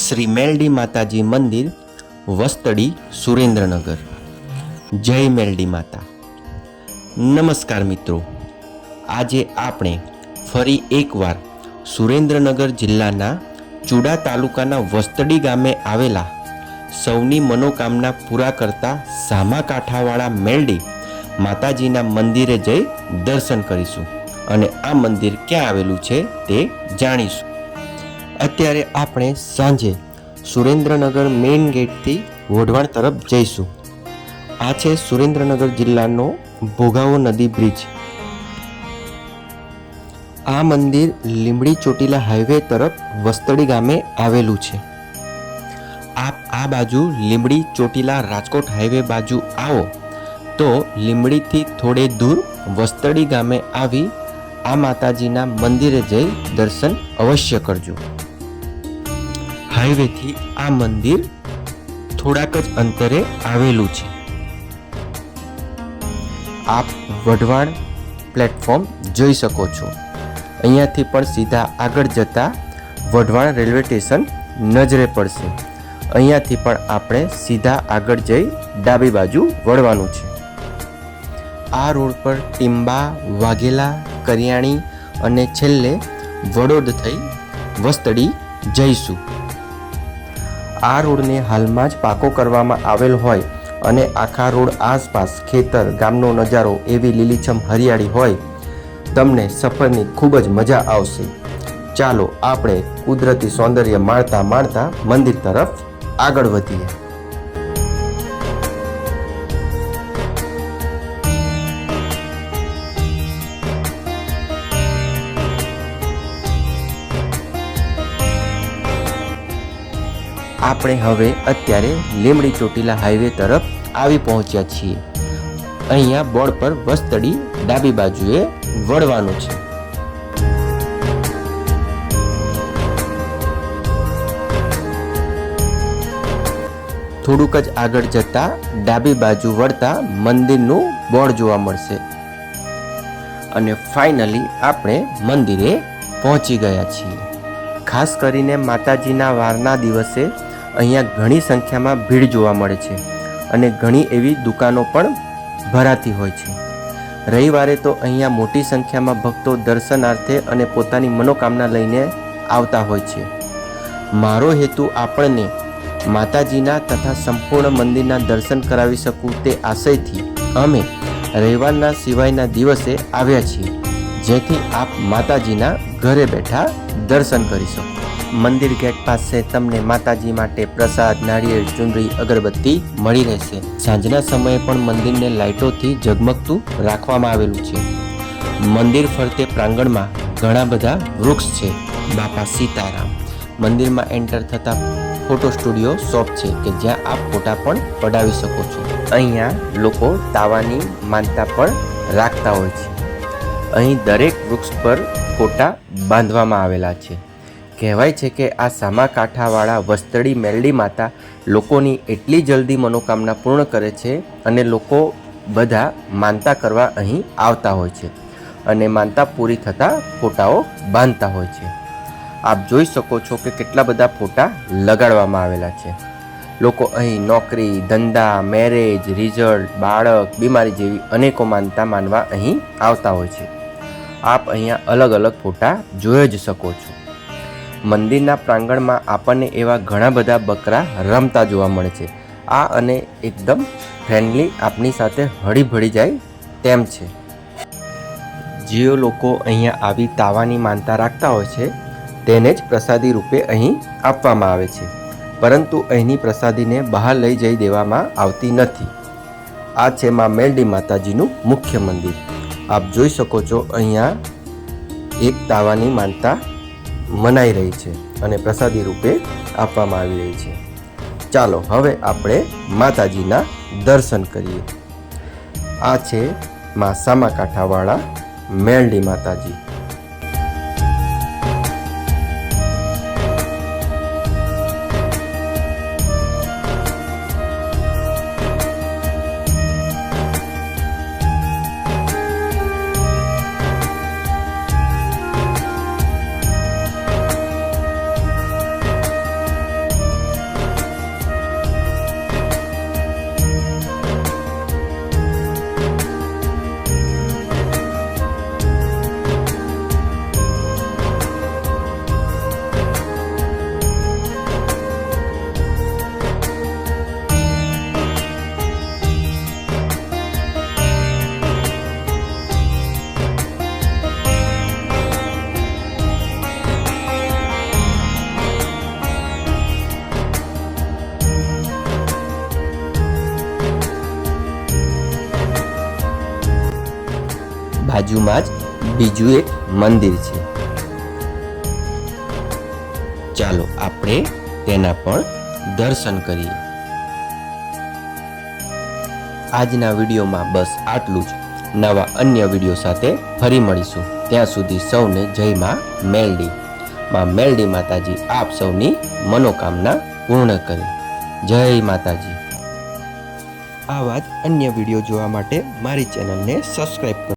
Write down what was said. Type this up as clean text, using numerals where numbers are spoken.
શ્રી મેલડી માતાજી મંદિર, વસ્તડી, સુરેન્દ્રનગર। જય મેલડી માતા। નમસ્કાર મિત્રો, આજે આપણે ફરી એકવાર સુરેન્દ્રનગર જિલ્લાના ચુડા તાલુકાના વસ્તડી ગામે આવેલા સૌની મનોકામના પૂરા કરતા સામા કાંઠાવાળા મેલડી માતાજીના મંદિરે જઈ દર્શન કરીશું અને આ મંદિર ક્યાં આવેલું છે તે જાણીશું। અત્યારે આપણે સાંજે સુરેન્દ્રનગર મેઇન ગેટથી વઢવાણ તરફ જઈશું। આ છે સુરેન્દ્રનગર જિલ્લાનો ભોગાવો નદી બ્રિજ। આ મંદિર લીંબડી ચોટીલા હાઈવે તરફ વસ્તડી ગામે આવેલું છે। આપ આ બાજુ લીંબડી ચોટીલા રાજકોટ હાઈવે બાજુ આવો તો લીંબડીથી થોડે દૂર વસ્તડી ગામે આવી આ માતાજીના મંદિરે જઈ દર્શન અવશ્ય કરજો। હાઈવેથી આ મંદિર થોડાક જ અંતરે આવેલું છે। આપ વઢવાણ પ્લેટફોર્મ જોઈ શકો છો। અહીંયાથી પણ સીધા આગળ જતા વઢવાણ રેલવે સ્ટેશન નજરે પડશે। અહીંયાથી પણ આપણે સીધા આગળ જઈ ડાબી બાજુ વળવાનું છે। આ રોડ પર ટીંબા, વાઘેલા, કરિયાણી અને છેલ્લે વડોદ થઈ વસ્તડી જઈશું। આ રોડને હાલમાં જ પાકો કરવામાં આવેલ હોય અને આખા રોડ આસપાસ ખેતર, ગામનો નજારો, એવી લીલીછમ હરિયાળી હોય, તમને સફરની ખૂબ જ મજા આવશે। ચાલો આપણે કુદરતી સૌંદર્ય માણતા માણતા મંદિર તરફ આગળ વધીએ। આપણે હવે અત્યારે લીંબડી ચોટીલા હાઈવે તરફ આવી પહોંચ્યા છીએ। અહીંયા બોર્ડ પર વસ્તડી ડાબી બાજુએ વળવાનું છે। થોડુંક જ આગળ જતા ડાબી બાજુ વળતા મંદિરનું બોર્ડ જોવા મળશે અને ફાઇનલી આપણે મંદિરે પહોંચી ગયા છીએ। ખાસ કરીને માતાજીના વારના દિવસે અહીંયા ઘણી સંખ્યામાં ભીડ જોવા મળે છે અને ઘણી એવી દુકાનો પણ ભરાતી હોય છે। રવિવારે તો અહીંયા મોટી સંખ્યામાં ભક્તો દર્શનાર્થે અને પોતાની મનોકામના લઈને આવતા હોય છે। મારો હેતુ આપણને માતાજીના તથા સંપૂર્ણ મંદિરના દર્શન કરાવી શકું તે આશયથી અમે રવિવારના સિવાયના દિવસે આવ્યા છીએ, જેથી આપ માતાજીના ઘરે બેઠા દર્શન કરી શકો। મંદિર ગેટ પાસે તમને માતાજી માટે પ્રસાદ, નાળિયેર, ચુંદડી, અગરબત્તી મળી રહેશે। સાંજના સમયે પણ મંદિરને લાઇટોથી ઝગમગતું રાખવામાં આવેલું છે। મંદિર ફરતે પ્રાંગણમાં ઘણા બધા વૃક્ષ છે। બાપા સીતારામ મંદિરમાં એન્ટર થતા ફોટો સ્ટુડિયો શોપ છે કે જ્યાં આપ ફોટા પણ પડાવી શકો છો। અહીંયા લોકો તાવાની માનતા પણ રાખતા હોય છે। અહીં દરેક વૃક્ષ પર ફોટા બાંધવામાં આવેલા છે। કહેવાય છે કે આ સામા કાંઠાવાળા વસ્તડી મેલડી માતા લોકોની એટલી જલ્દી મનોકામના પૂર્ણ કરે છે અને લોકો બધા માનતા કરવા અહીં આવતા હોય છે અને માનતા પૂરી થતાં ફોટાઓ બાંધતા હોય છે। આપ જોઈ શકો છો કે કેટલા બધા ફોટા લગાડવામાં આવેલા છે। લોકો અહીં નોકરી, ધંધા, મેરેજ, રિઝલ્ટ, બાળક, બીમારી જેવી અનેકો માનતા માનવા અહીં આવતા હોય છે। આપ અહીંયા અલગ અલગ ફોટા જોઈ જ શકો છો। મંદિરના પ્રાંગણમાં આપણને એવા ઘણા બધા બકરા રમતા જોવા મળે છે। આ અને એકદમ ફ્રેન્ડલી આપણી સાથે હળી ભળી જાય તેમ છે। જે લોકો અહીંયા આવી તાવાની માનતા રાખતા હોય છે તેને જ પ્રસાદી રૂપે અહીં આપવામાં આવે છે, પરંતુ અહીંની પ્રસાદીને બહાર લઈ જઈ દેવામાં આવતી નથી। આ છે માં મેલડી માતાજીનું મુખ્ય મંદિર। આપ જોઈ શકો છો અહીંયા એક તાવાની માનતા મનાઈ રહી છે અને પ્રસાદી રૂપે આપવામાં આવી રહી છે। ચાલો હવે આપણે માતાજીના દર્શન કરીએ। આ છે માં સામા કાંઠાવાળા મેલડી માતાજી। બાજુમાં જ બીજું એક મંદિર છે. ચાલો આપણે તેના પણ દર્શન કરીએ. આજના વિડીયોમાં બસ આટલું જ. નવા અન્ય વિડીયો સાથે ફરી મળીશું. ત્યાં સુધી સૌને જય માં મેલડી. માં મેલડી માતાજી આપ સૌની મનોકામના પૂર્ણ કરે. જય માતાજી. આવા જ અન્ય વિડીયો જોવા માટે મારી ચેનલને સબસ્ક્રાઈબ કરો.